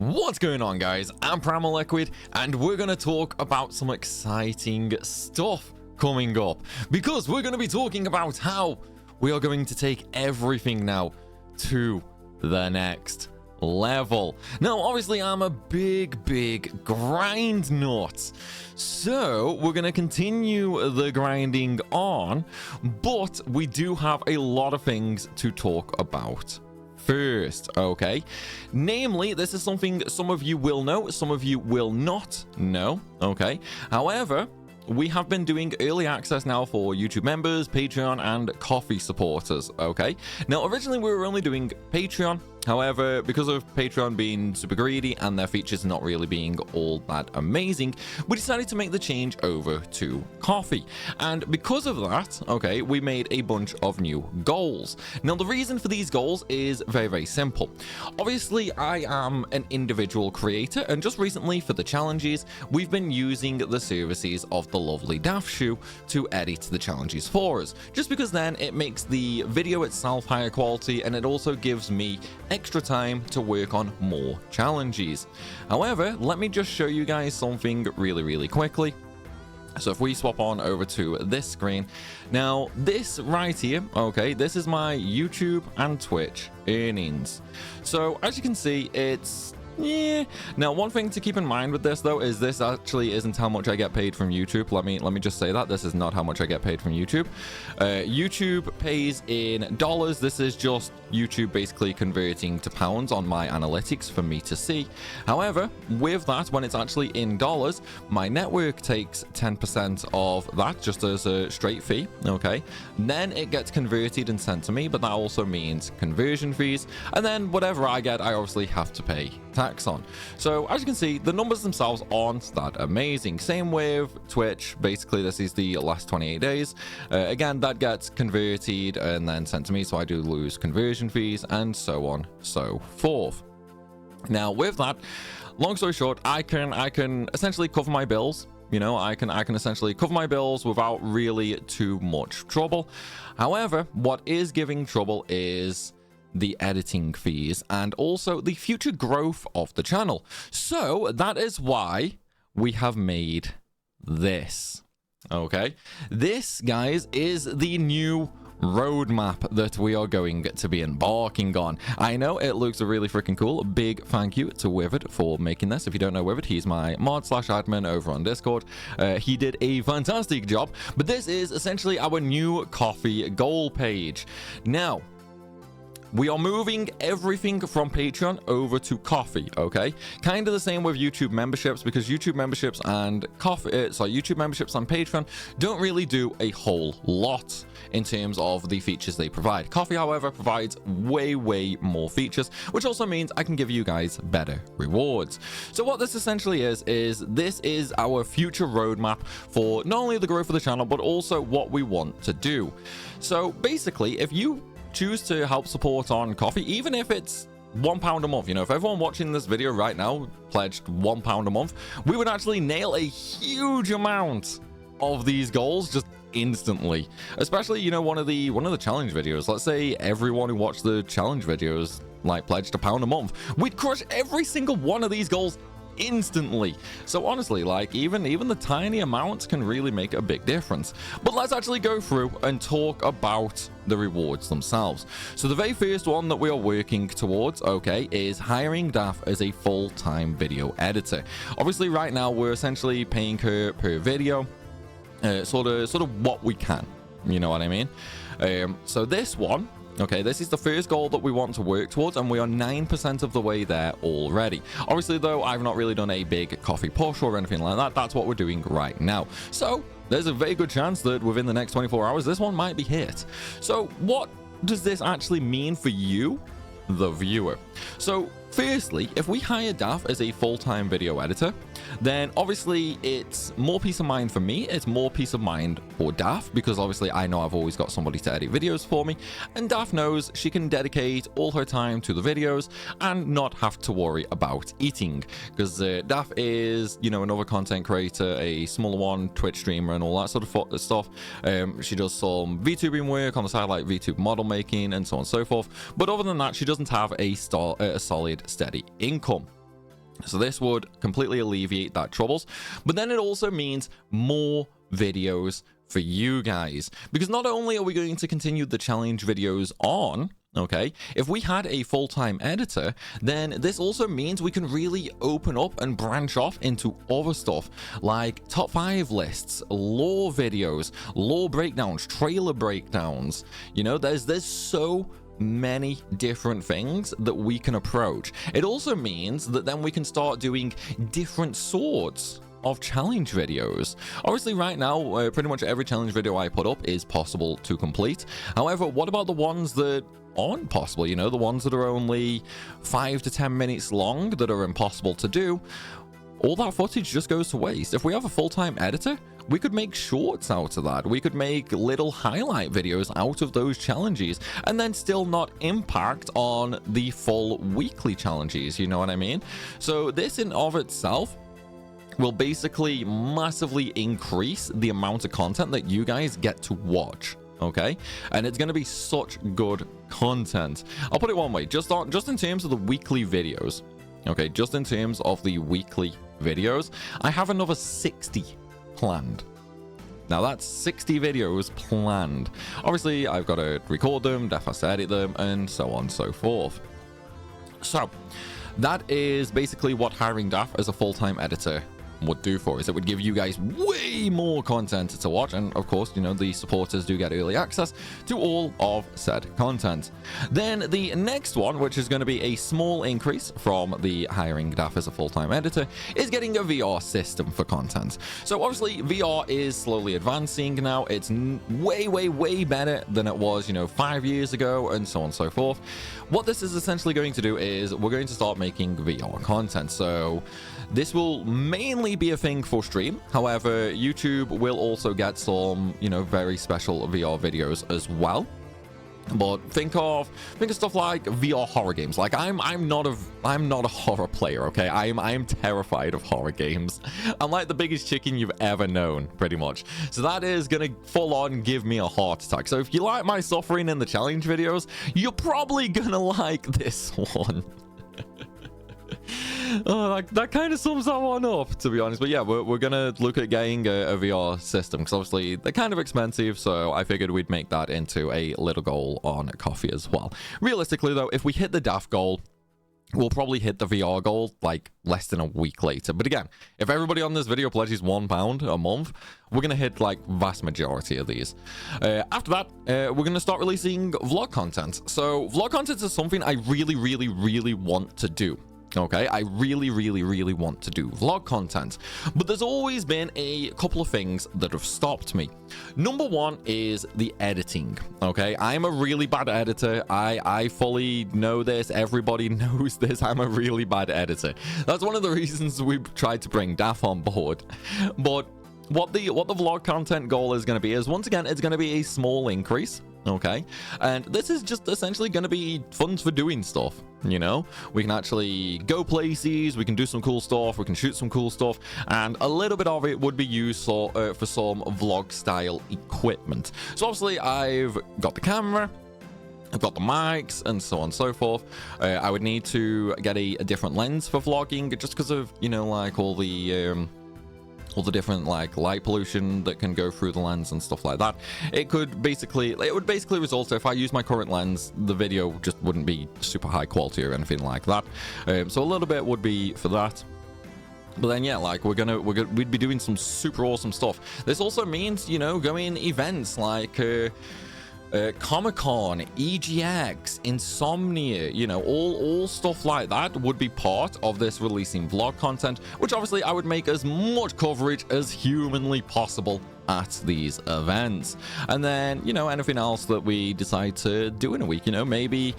What's going on, guys? I'm Primalliquid, and we're going to talk about some exciting stuff coming up, because we're going to be talking about how we are going to take everything now to the next level. Now, obviously, I'm a big grind nut, so we're going to continue the grinding on, but we do have a lot of things to talk about first, okay? Namely, this is something some of you will know, some of you will not know, okay? However, we have been doing early access now for YouTube members, Patreon, and coffee supporters, okay? Now, originally we were only doing Patreon. However, because of Patreon being super greedy and their features not really being all that amazing, we decided to make the change over to coffee. And because of that, okay, we made a bunch of new goals. Now, the reason for these goals is very simple. Obviously, I am an individual creator, and just recently for the challenges, we've been using the services of the lovely Daphsoo to edit the challenges for us. Just because then it makes the video itself higher quality, and it also gives me extra time to work on more challenges. However, let me just show you guys something really quickly. So if we swap on over to this screen, now this right here, okay, this is my YouTube and Twitch earnings. So as you can see, it's now one thing to keep in mind with this though is this actually isn't how much I get paid from YouTube. Let me just say that this is not how much I get paid from YouTube. YouTube pays in dollars. This is just YouTube basically converting to pounds on my analytics for me to see. However, with that, when it's actually in dollars, my network takes 10% of that just as a straight fee, okay? Then it gets converted and sent to me, but that also means conversion fees, and then whatever I get, I obviously have to pay tax on. So as you can see, the numbers themselves aren't that amazing. Same with Twitch. Basically, this is the last 28 days. Again, that gets converted and then sent to me, so I do lose conversion fees and so on so forth. Now with that, long story short, I can essentially cover my bills. You know, I can essentially cover my bills without really too much trouble. However, what is giving trouble is the editing fees and also the future growth of the channel. So that is why we have made this. Okay, this, guys, is the new roadmap that we are going to be embarking on. I know it looks really freaking cool. Big thank you to Withered for making this. If you don't know Withered, he's my mod/admin over on Discord. He did a fantastic job, but this is essentially our new coffee goal page. Now, we are moving everything from Patreon over to coffee, okay? Kind of the same with YouTube memberships, because YouTube memberships and YouTube memberships and Patreon don't really do a whole lot in terms of the features they provide. Coffee, however, provides way more features, which also means I can give you guys better rewards. So what this essentially is this is our future roadmap for not only the growth of the channel, but also what we want to do. So basically, if you choose to help support on coffee, even if it's £1 a month, you know, if everyone watching this video right now pledged £1 a month, we would actually nail a huge amount of these goals just instantly. Especially, you know, one of the challenge videos, let's say everyone who watched the challenge videos like pledged £1 a month, we'd crush every single one of these goals instantly. So honestly, like even the tiny amounts can really make a big difference. But let's actually go through and talk about the rewards themselves. So the very first one that we are working towards, okay, is hiring Daph as a full-time video editor. Obviously right now we're essentially paying her per video, sort of what we can, you know what I mean? So this one, okay, this is the first goal that we want to work towards, and we are 9% of the way there already. Obviously, though, I've not really done a big coffee push or anything like that. That's what we're doing right now. So there's a very good chance that within the next 24 hours, this one might be hit. So what does this actually mean for you, the viewer? So firstly, if we hire Daph as a full-time video editor, then obviously it's more peace of mind for me, it's more peace of mind for Daph, because obviously I know I've always got somebody to edit videos for me, and Daph knows she can dedicate all her time to the videos and not have to worry about eating, because Daph is, you know, another content creator, a smaller one, Twitch streamer and all that sort of stuff. She does some VTubing work on the side, like VTube model making and so on and so forth, but other than that, she doesn't have a solid steady income. So this would completely alleviate that troubles. But then it also means more videos for you guys, because not only are we going to continue the challenge videos on, okay, if we had a full-time editor, then this also means we can really open up and branch off into other stuff like top 5 lists, lore videos, lore breakdowns, trailer breakdowns. You know, there's so many different things that we can approach. It also means that then we can start doing different sorts of challenge videos. Obviously right now, pretty much every challenge video I put up is possible to complete. However, what about the ones that aren't possible? You know, the ones that are only 5 to 10 minutes long, that are impossible to do. All that footage just goes to waste. If we have a full-time editor, we could make shorts out of that. We could make little highlight videos out of those challenges and then still not impact on the full weekly challenges, you know what I mean? So this in of itself will basically massively increase the amount of content that you guys get to watch. Okay, and it's going to be such good content. I'll put it one way, just in terms of the weekly videos. Okay, just in terms of the weekly videos, I have another 60 planned. Now that's 60 videos planned. Obviously, I've got to record them, Daphsoo edit them, and so on and so forth. So that is basically what hiring Daph as a full-time editor would do for us. It would give you guys way more content to watch, and of course, you know, the supporters do get early access to all of said content. Then the next one, which is going to be a small increase from the hiring Daph as a full-time editor, is getting a VR system for content. So obviously VR is slowly advancing now. It's way better than it was, you know, 5 years ago, and so on and so forth. What this is essentially going to do is we're going to start making VR content. So this will mainly be a thing for stream. However, YouTube will also get some, you know, very special VR videos as well. But think of stuff like VR horror games. Like I'm not a horror player, okay? I'm terrified of horror games. I'm like the biggest chicken you've ever known, pretty much. So that is gonna full on give me a heart attack. So if you like my suffering in the challenge videos, you're probably gonna like this one. Oh, that kind of sums that one up, to be honest. But yeah, we're gonna look at getting a VR system, because obviously they're kind of expensive, so I figured we'd make that into a little goal on coffee as well. Realistically though, if we hit the Daph goal, we'll probably hit the VR goal like less than a week later. But again, if everybody on this video pledges £1 a month, we're gonna hit like vast majority of these. After that, we're gonna start releasing vlog content. So vlog content is something I really want to do. Okay, I really want to do vlog content, but there's always been a couple of things that have stopped me. Number one is the editing. Okay, I'm a really bad editor. I fully know this. Everybody knows this. I'm a really bad editor. That's one of the reasons we've tried to bring Daph on board. But what the vlog content goal is going to be is, once again, it's going to be a small increase. Okay, and this is just essentially going to be funds for doing stuff. You know, we can actually go places, we can do some cool stuff, we can shoot some cool stuff, and a little bit of it would be used for some vlog style equipment. So obviously I've got the camera, I've got the mics, and so on and so forth. I would need to get a different lens for vlogging, just because of, you know, like all the different like light pollution that can go through the lens and stuff like that. It would basically result, if I use my current lens, the video just wouldn't be super high quality or anything like that. So a little bit would be for that. But then yeah, like we'd be doing some super awesome stuff. This also means, you know, going events like Comic-Con, EGX, Insomnia, you know, all stuff like that would be part of this releasing vlog content, which obviously I would make as much coverage as humanly possible at these events. And then, you know, anything else that we decide to do in a week, you know, maybe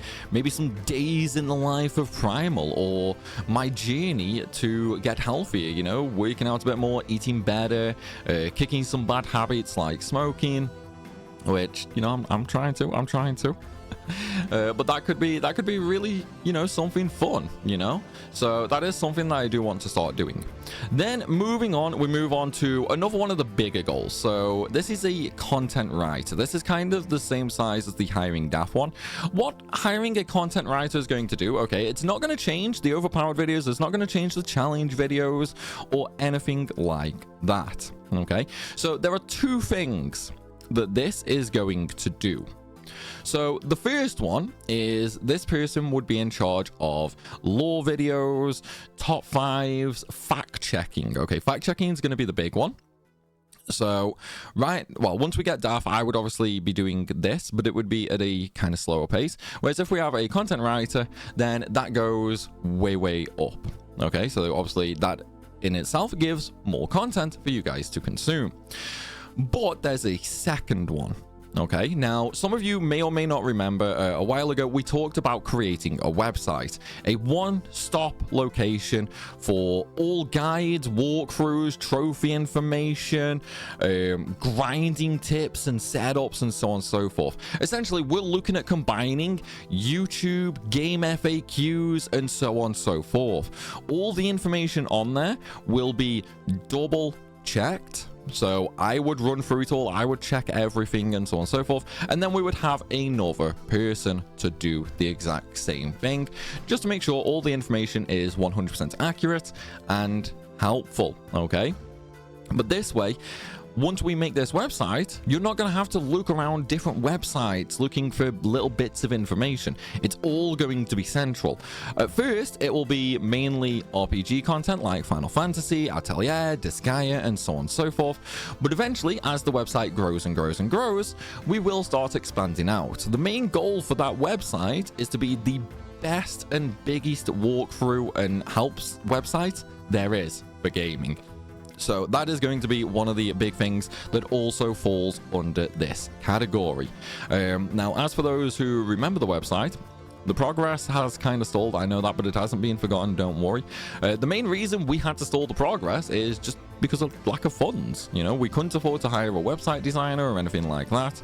some days in the life of Primal, or my journey to get healthier, you know, working out a bit more, eating better, kicking some bad habits like smoking, which, you know, I'm trying to. But that could be really, you know, something fun, you know. So that is something that I do want to start doing. Then moving on, we move on to another one of the bigger goals. So this is a content writer. This is kind of the same size as the hiring Daph one. What hiring a content writer is going to do, okay, it's not going to change the overpowered videos. It's not going to change the challenge videos or anything like that. Okay, so there are two things that this is going to do. So the first one is this person would be in charge of lore videos, top fives, fact checking. Okay, fact checking is going to be the big one. So, once we get Daph, I would obviously be doing this, but it would be at a kind of slower pace. Whereas if we have a content writer, then that goes way up. Okay, so obviously that in itself gives more content for you guys to consume. But there's a second one. Okay, now some of you may or may not remember a while ago we talked about creating a website, a one-stop location for all guides, walkthroughs, trophy information, grinding tips and setups, and so on and so forth. Essentially, we're looking at combining YouTube, game FAQs, and so on and so forth. All the information on there will be double checked. So I would run through it all, I would check everything and so on and so forth, and then we would have another person to do the exact same thing, just to make sure all the information is 100% accurate and helpful, okay? But this way, once we make this website, you're not going to have to look around different websites looking for little bits of information. It's all going to be central. At first, it will be mainly RPG content like Final Fantasy, Atelier, Disgaea, and so on and so forth. But eventually, as the website grows and grows and grows, we will start expanding out. The main goal for that website is to be the best and biggest walkthrough and helps website there is for gaming. So that is going to be one of the big things that also falls under this category. Now, as for those who remember the website, the progress has kind of stalled. I know that, but it hasn't been forgotten. Don't worry. The main reason we had to stall the progress is just because of lack of funds. You know, we couldn't afford to hire a website designer or anything like that.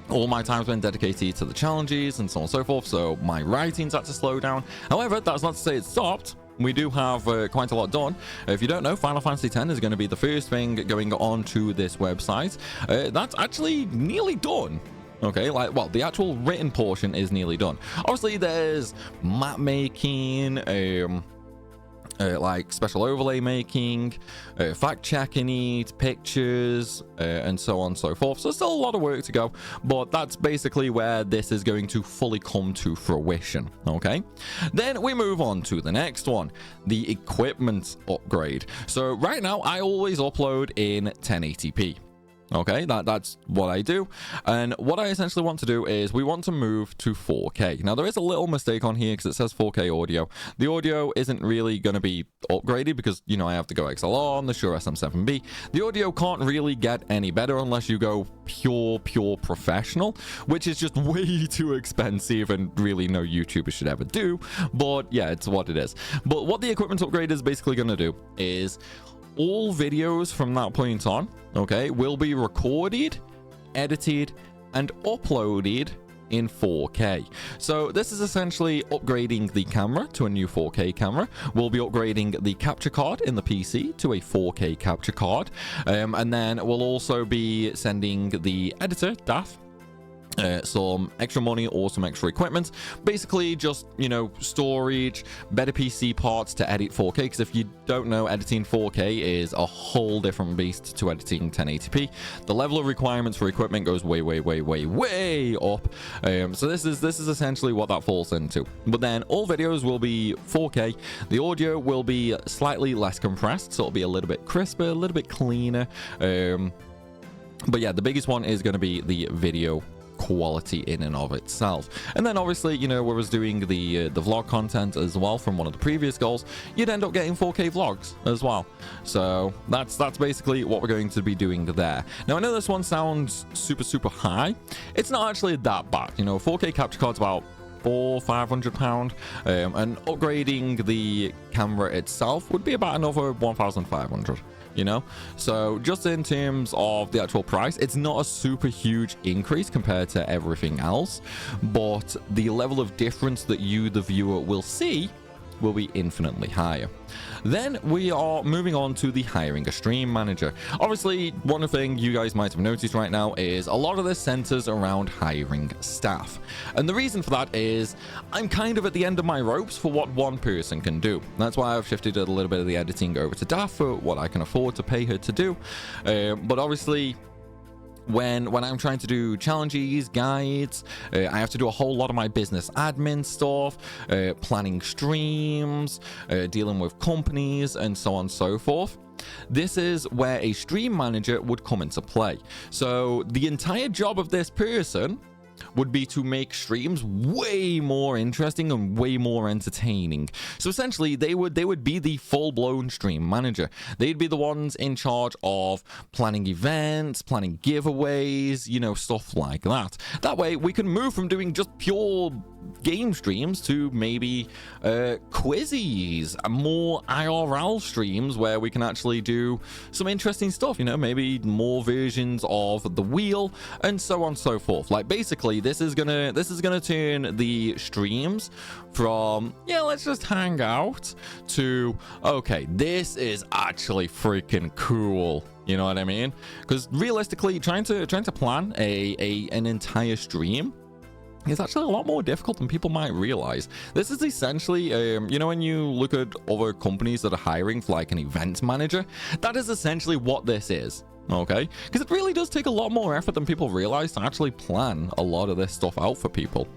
All my time's been dedicated to the challenges and so on and so forth, so my writing's had to slow down. However, that's not to say it stopped. We do have quite a lot done. If you don't know, Final Fantasy X is going to be the first thing going on to this website. That's actually nearly done. Okay, the actual written portion is nearly done. Obviously, there's map making, like special overlay making, fact checking it, pictures, and so on and so forth. So still a lot of work to go, but that's basically where this is going to fully come to fruition. Okay, then we move on to the next one, the equipment upgrade. So right now I always upload in 1080p. Okay, that's what I do, and what I essentially want to do is we want to move to 4K. Now there is a little mistake on here because it says 4K audio. The audio isn't really going to be upgraded because, you know, I have to go XLR on the Shure SM7B. The audio can't really get any better unless you go pure professional, which is just way too expensive and really no YouTuber should ever do. But yeah, it's what it is. But what the equipment upgrade is basically going to do is all videos from that point on, okay, will be recorded, edited, and uploaded in 4K. So this is essentially upgrading the camera to a new 4K camera. We'll be upgrading the capture card in the PC to a 4K capture card. And then we'll also be sending the editor, Daph, some extra money or some extra equipment, basically just, you know, storage, better PC parts to edit 4K, because if you don't know, editing 4K is a whole different beast to editing 1080p. The level of requirements for equipment goes way up. So this is essentially what that falls into. But then all videos will be 4K. The audio will be slightly less compressed, so it'll be a little bit crisper, a little bit cleaner. But yeah, the biggest one is going to be the video quality in and of itself. And then obviously, you know, whereas doing the vlog content as well from one of the previous goals, you'd end up getting 4K vlogs as well. So that's basically what we're going to be doing there. Now I know this one sounds super high. It's not actually that bad. You know, 4K capture card's about £500, and upgrading the camera itself would be about another 1,500. You know, so just in terms of the actual price, it's not a super huge increase compared to everything else, but the level of difference that you, the viewer, will see will be infinitely higher. Then we are moving on to the hiring a stream manager. Obviously, one thing you guys might have noticed right now is a lot of this centers around hiring staff. And the reason for that is I'm kind of at the end of my ropes for what one person can do. That's why I've shifted a little bit of the editing over to Daphsoo for what I can afford to pay her to do. But obviously, when I'm trying to do challenges, guides, I have to do a whole lot of my business admin stuff, planning streams, dealing with companies, and so on and so forth. This is where a stream manager would come into play. So the entire job of this person would be to make streams way more interesting and way more entertaining. So essentially, they would be the full-blown stream manager. They'd be the ones in charge of planning events, planning giveaways, you know, stuff like that. That way, we can move from doing just pure game streams to maybe quizzes, more IRL streams where we can actually do some interesting stuff, you know, maybe more versions of the wheel and so on and so forth. Like basically this is gonna turn the streams from, yeah, let's just hang out, to, okay, this is actually freaking cool. You know what I mean? Because realistically, trying to plan an entire stream is actually a lot more difficult than people might realize. This is essentially, you know, when you look at other companies that are hiring for like an event manager, that is essentially what this is. Okay, because it really does take a lot more effort than people realize to actually plan a lot of this stuff out for people.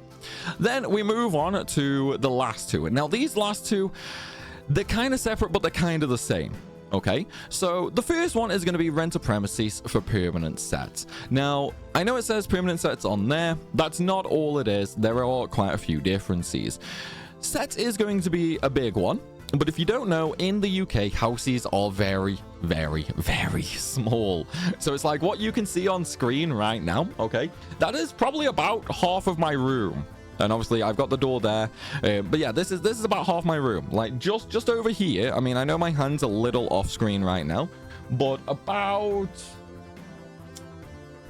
Then we move on to the last two. And now these last two, they're kind of separate, but they're kind of the same. Okay, so the first one is going to be rent a premises for permanent sets. Now, I know it says permanent sets on there. That's not all it is. There are quite a few differences. Sets is going to be a big one. But if you don't know, in the UK, houses are very, very, very small. So it's like what you can see on screen right now, okay? That is probably about half of my room. And obviously, I've got the door there. But yeah, this is about half my room. Like, just over here. I mean, I know my hand's a little off screen right now. But about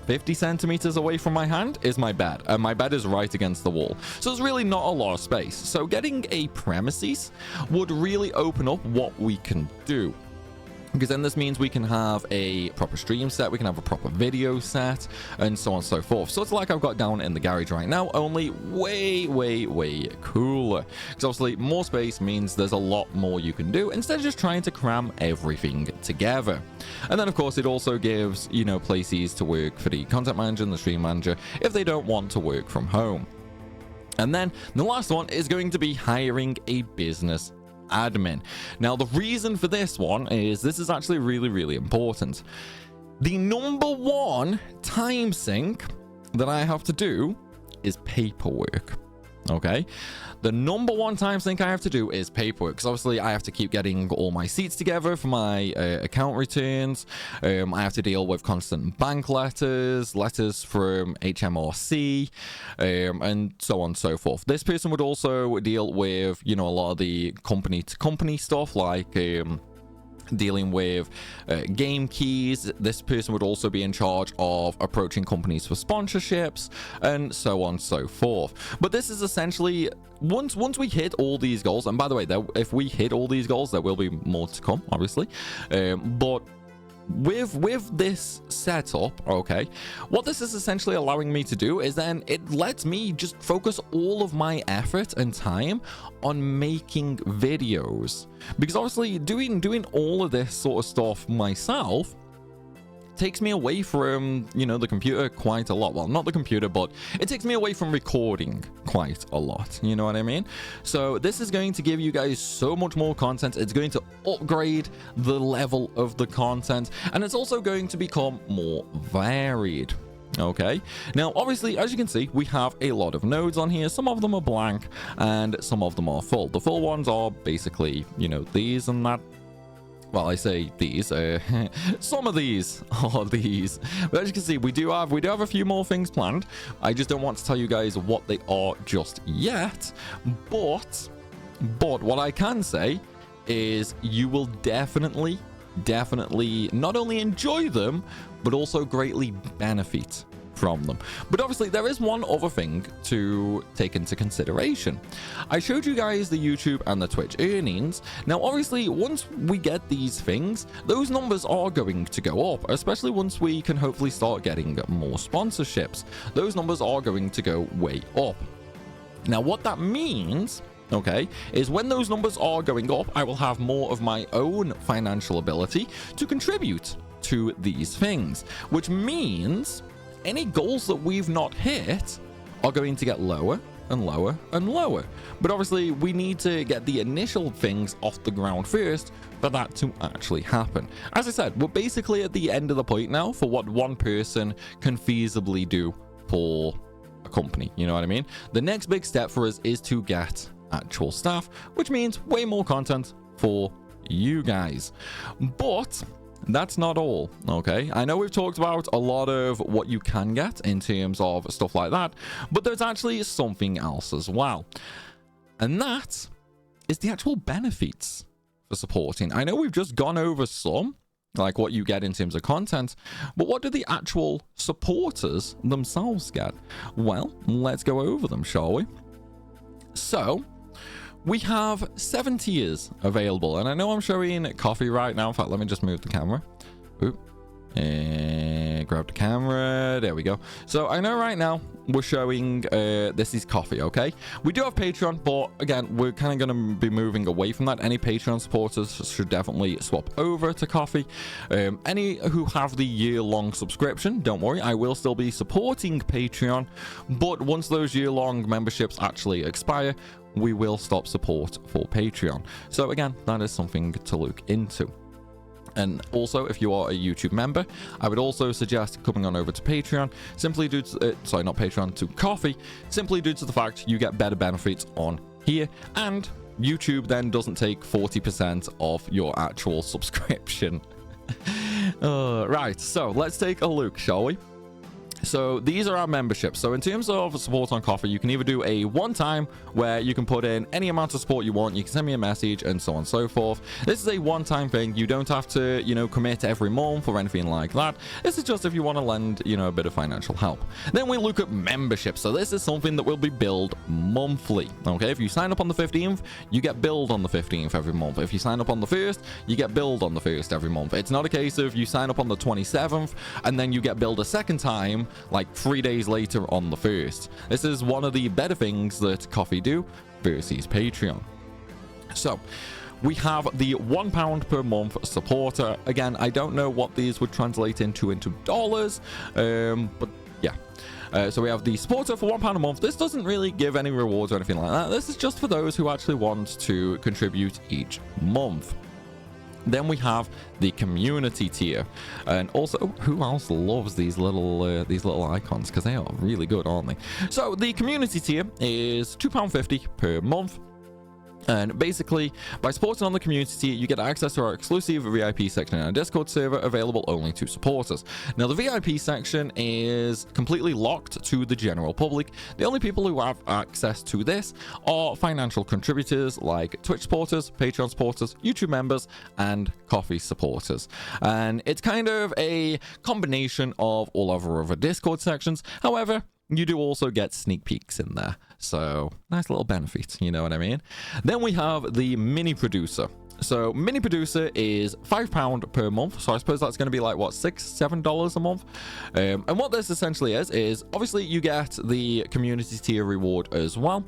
50 centimeters away from my hand is my bed, and my bed is right against the wall, so there's really not a lot of space. So getting a premises would really open up what we can do, because then this means we can have a proper stream set, we can have a proper video set, and so on and so forth. So it's like I've got down in the garage right now, only way, way, way cooler. Because obviously more space means there's a lot more you can do instead of just trying to cram everything together. And then of course it also gives, you know, places to work for the content manager and the stream manager if they don't want to work from home. And then the last one is going to be hiring a business admin. Now, the reason for this one is this is actually really, really important. The number one time sink that I have to do is paperwork. Okay, the number one time sink I have to do is paperwork, because obviously I have to keep getting all my seats together for my account returns. I have to deal with constant bank letters from HMRC, and so on and so forth. This person would also deal with, you know, a lot of the company to company stuff, like dealing with game keys. This person would also be in charge of approaching companies for sponsorships, and so on and so forth. But this is essentially, once we hit all these goals, and by the way, if we hit all these goals, there will be more to come, obviously, but with this setup, okay, what this is essentially allowing me to do is then it lets me just focus all of my effort and time on making videos, because obviously doing all of this sort of stuff myself takes me away from, you know, the computer quite a lot. Well, not the computer, but it takes me away from recording quite a lot. You know what I mean? So this is going to give you guys so much more content. It's going to upgrade the level of the content, and it's also going to become more varied. Okay, now obviously, as you can see, we have a lot of nodes on here. Some of them are blank and some of them are full. The full ones are basically, you know, these and that. Well, I say these. Some of these are these. But as you can see, we do have a few more things planned. I just don't want to tell you guys what they are just yet. But what I can say is you will definitely not only enjoy them, but also greatly benefit from them. But obviously there is one other thing to take into consideration. I showed you guys the YouTube and the Twitch earnings. Now obviously once we get these things, those numbers are going to go up, especially once we can hopefully start getting more sponsorships. Those numbers are going to go way up. Now what that means, okay, is when those numbers are going up, I will have more of my own financial ability to contribute to these things, which means any goals that we've not hit are going to get lower and lower and lower. But obviously we need to get the initial things off the ground first for that to actually happen. As I said, we're basically at the end of the point now for what one person can feasibly do for a company, you know what I mean? The next big step for us is to get actual staff, which means way more content for you guys. But that's not all, okay? I know we've talked about a lot of what you can get in terms of stuff like that, but there's actually something else as well. And that is the actual benefits for supporting. I know we've just gone over some, like what you get in terms of content, but what do the actual supporters themselves get? Well, let's go over them, shall we? So we have 7 tiers available, and I know I'm showing coffee right now. In fact, let me just move the camera. Oop. And grab the camera. There we go. So I know right now we're showing this is coffee, okay? We do have Patreon, but again, we're kind of going to be moving away from that. Any Patreon supporters should definitely swap over to coffee. Any who have the year-long subscription, don't worry, I will still be supporting Patreon, but once those year-long memberships actually expire, we will stop support for Patreon. So again, that is something to look into. And also, if you are a YouTube member, I would also suggest coming on over to Patreon, simply due to, sorry, not Patreon, to Coffee, simply due to the fact you get better benefits on here, and YouTube then doesn't take 40% of your actual subscription. Right, so let's take a look, shall we? So these are our memberships. So in terms of support on Coffee, you can either do a one-time where you can put in any amount of support you want. You can send me a message and so on and so forth. This is a one-time thing. You don't have to, commit every month or anything like that. This is just if you want to lend, a bit of financial help. Then we look at memberships. So this is something that will be billed monthly. Okay, if you sign up on the 15th, you get billed on the 15th every month. If you sign up on the 1st, you get billed on the 1st every month. It's not a case of you sign up on the 27th and then you get billed a second time like 3 days later on the 1st. This is one of the better things that Coffee do versus Patreon. So we have the £1 per month supporter. Again, I don't know what these would translate into dollars, but yeah. So we have the supporter for £1 a month. This doesn't really give any rewards or anything like that. This is just for those who actually want to contribute each month. Then we have the community tier, and also who else loves these little icons, because they are really good, aren't they? So the community tier is £2.50 per month. And basically, by supporting on the community tier, you get access to our exclusive VIP section in our Discord server, available only to supporters. Now, the VIP section is completely locked to the general public. The only people who have access to this are financial contributors like Twitch supporters, Patreon supporters, YouTube members, and Coffee supporters. And it's kind of a combination of all of our other Discord sections. However, you do also get sneak peeks in there. So nice little benefit, you know what I mean? Then we have the mini producer. So mini producer is £5 per month. So I suppose that's going to be like, what, $6-7 a month? And what this essentially is obviously you get the community tier reward as well.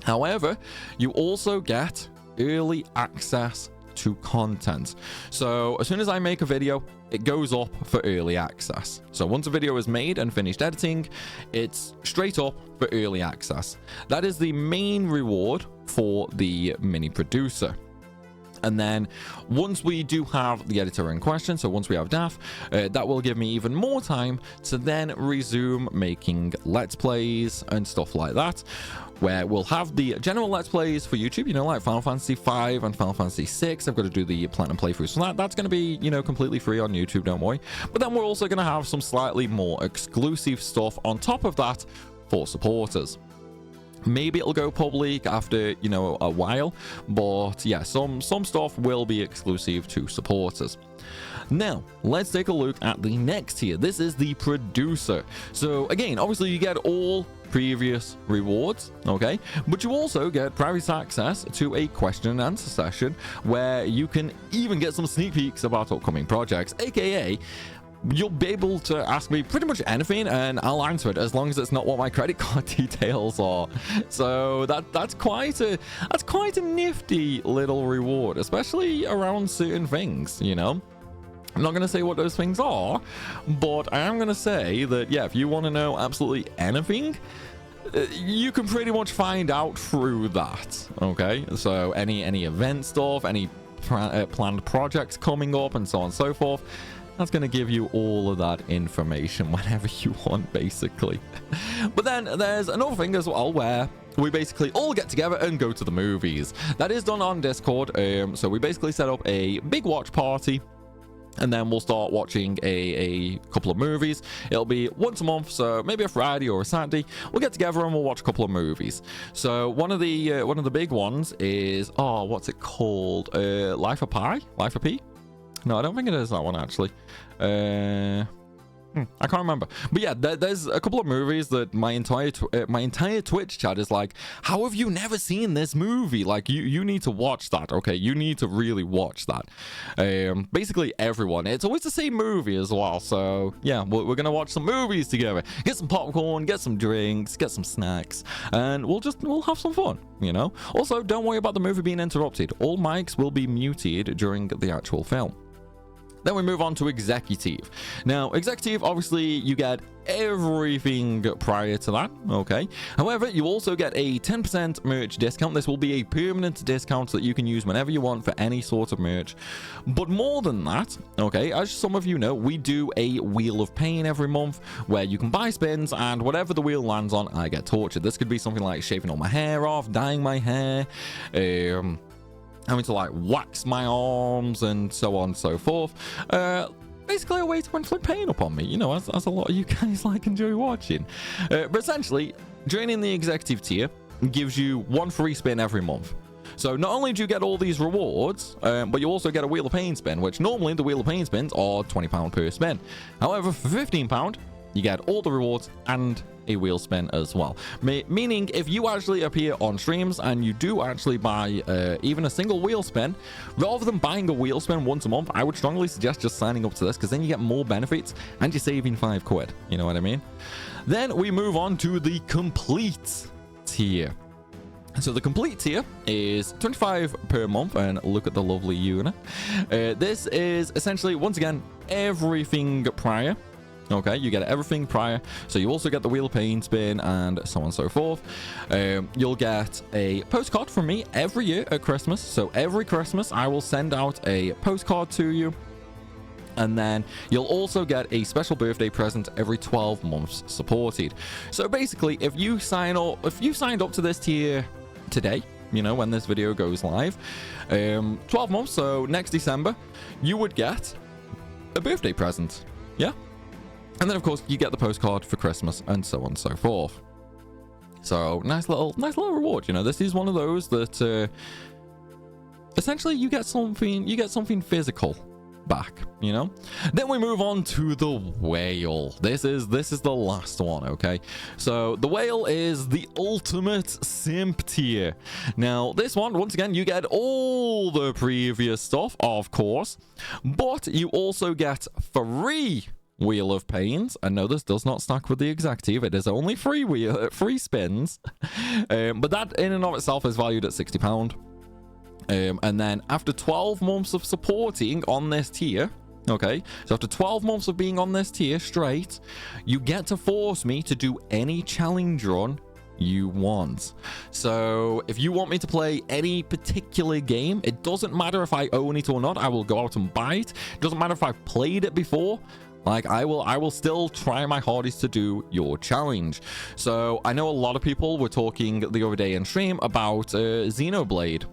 However, you also get early access to content. So as soon as I make a video, it goes up for early access. So once a video is made and finished editing, it's straight up for early access. That is the main reward for the mini producer. And then once we do have the editor in question, so once we have Daph, that will give me even more time to then resume making Let's Plays and stuff like that, where we'll have the general Let's Plays for YouTube, you know, like Final Fantasy V and Final Fantasy VI. I've got to do the Platinum playthroughs for that. That's going to be, you know, completely free on YouTube, don't worry. But then we're also going to have some slightly more exclusive stuff on top of that for supporters. Maybe it'll go public after, you know, a while, but yeah, some stuff will be exclusive to supporters. Now, let's take a look at the next tier. This is the producer. So again, obviously you get all previous rewards, okay, but you also get private access to a question and answer session where you can even get some sneak peeks about upcoming projects, aka you'll be able to ask me pretty much anything and I'll answer it, as long as it's not what my credit card details are. So that's quite a nifty little reward, especially around certain things, you know. I'm not going to say what those things are, but I am going to say that, yeah, if you want to know absolutely anything, you can pretty much find out through that, okay? So any event stuff, any planned projects coming up and so on and so forth, that's going to give you all of that information whenever you want, basically. But then there's another thing as well, where we basically all get together and go to the movies. That is done on Discord. So we basically set up a big watch party, and then we'll start watching a couple of movies. It'll be once a month, so maybe a Friday or a Saturday. We'll get together and we'll watch a couple of movies. So one of the big ones is, oh, what's it called? Life of Pi? Life of P? No, I don't think it is that one, actually. I can't remember. But yeah, there's a couple of movies that my entire Twitch chat is like, how have you never seen this movie? Like, you need to watch that, okay? You need to really watch that. Basically everyone. It's always the same movie as well. So yeah, we're gonna watch some movies together. Get some popcorn, get some drinks, get some snacks, and we'll have some fun, you know? Also, don't worry about the movie being interrupted. All mics will be muted during the actual film. Then we move on to Executive. Now, Executive, obviously, you get everything prior to that, okay? However, you also get a 10% merch discount. This will be a permanent discount that you can use whenever you want for any sort of merch. But more than that, okay, as some of you know, we do a Wheel of Pain every month where you can buy spins, and whatever the wheel lands on, I get tortured. This could be something like shaving all my hair off, dyeing my hair, having to like wax my arms and so on and so forth. Basically a way to inflict pain upon me, you know, as a lot of you guys like enjoy watching. But essentially, joining the executive tier gives you one free spin every month. So not only do you get all these rewards, but you also get a Wheel of Pain spin, which normally the Wheel of Pain spins are £20 per spin. However, for £15, you get all the rewards and a wheel spin as well. Meaning, if you actually appear on streams and you do actually buy even a single wheel spin, rather than buying a wheel spin once a month, I would strongly suggest just signing up to this, because then you get more benefits and you're saving £5. You know what I mean? Then we move on to the complete tier. So the complete tier is $25 per month, and look at the lovely Una. This is essentially, once again, everything prior. Okay, you get everything prior. So you also get the Wheel of Pain spin and so on and so forth. You'll get a postcard from me every year at Christmas. So every Christmas, I will send out a postcard to you. And then you'll also get a special birthday present every 12 months supported. So basically, if you signed up to this tier today, you know, when this video goes live, 12 months, so next December, you would get a birthday present. Yeah. And then, of course, you get the postcard for Christmas and so on and so forth. So nice little reward. You know, this is one of those that essentially you get something physical back, you know. Then we move on to the whale. This is the last one, okay? So the whale is the ultimate simp tier. Now this one, once again, you get all the previous stuff, of course, but you also get free Wheel of Pains. And no, this does not stack with the executive. It is only free spins. But that in and of itself is valued at £60. And then after 12 months of supporting on this tier, okay, so after 12 months of being on this tier straight, you get to force me to do any challenge run you want. So if you want me to play any particular game, it doesn't matter if I own it or not, I will go out and buy it. It doesn't matter if I've played it before. Like, I will still try my hardest to do your challenge. So I know a lot of people were talking the other day in stream about Xenoblade.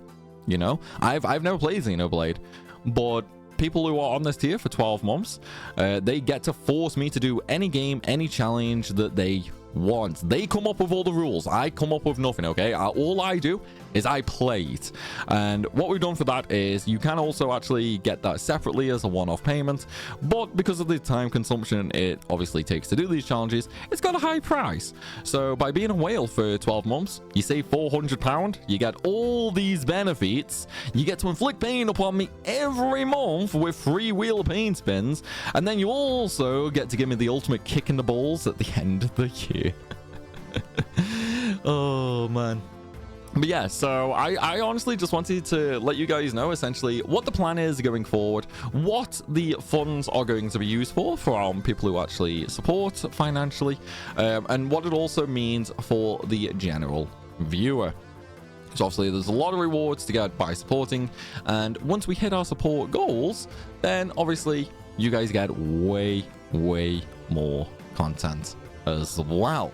You know, I've never played Xenoblade, but people who are on this tier for 12 months, they get to force me to do any game, any challenge that they want. They come up with all the rules. I come up with nothing, okay? All I do is I play it. And what we've done for that is you can also actually get that separately as a one-off payment, but because of the time consumption it obviously takes to do these challenges, it's got a high price. So by being a whale for 12 months, you save £400, you get all these benefits, you get to inflict pain upon me every month with free wheel pain spins, and then you also get to give me the ultimate kick in the balls at the end of the year. Oh man. But yeah, so I honestly just wanted to let you guys know essentially what the plan is going forward, what the funds are going to be used for people who actually support financially, and what it also means for the general viewer. So obviously there's a lot of rewards to get by supporting, and once we hit our support goals, then obviously you guys get way more content as well.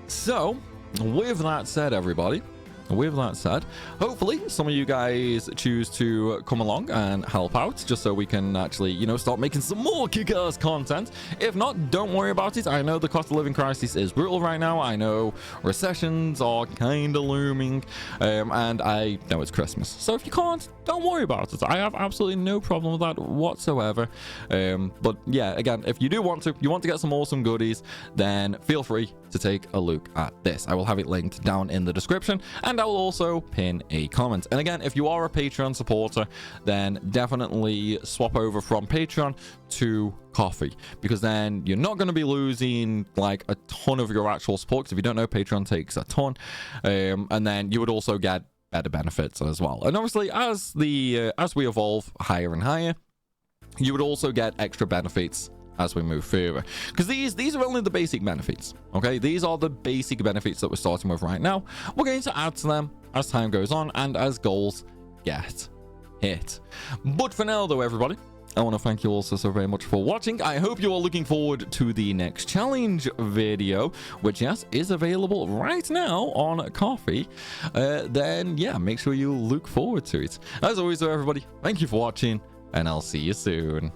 So with that said, everybody, with that said, hopefully some of you guys choose to come along and help out just so we can actually, you know, start making some more kick-ass content. If not, don't worry about it. I know the cost of living crisis is brutal right now. I know recessions are kind of looming, and I know it's Christmas. So if you can't, don't worry about it. I have absolutely no problem with that whatsoever. But yeah, again, if you do want to, get some awesome goodies, then feel free to take a look at this. I will have it linked down in the description, and I will also pin a comment. And again, if you are a Patreon supporter, then definitely swap over from Patreon to Coffee, because then you're not going to be losing like a ton of your actual support, because if you don't know, Patreon takes a ton, and then you would also get better benefits as well. And obviously as we evolve higher and higher, you would also get extra benefits as we move further, because these are only the basic benefits. Okay, these are the basic benefits that we're starting with right now. We're going to add to them as time goes on and as goals get hit. But for now though, everybody, I want to thank you all so very much for watching. I hope you are looking forward to the next challenge video, which yes is available right now on Coffee. Then yeah, make sure you look forward to it. As always though, everybody, thank you for watching, and I'll see you soon.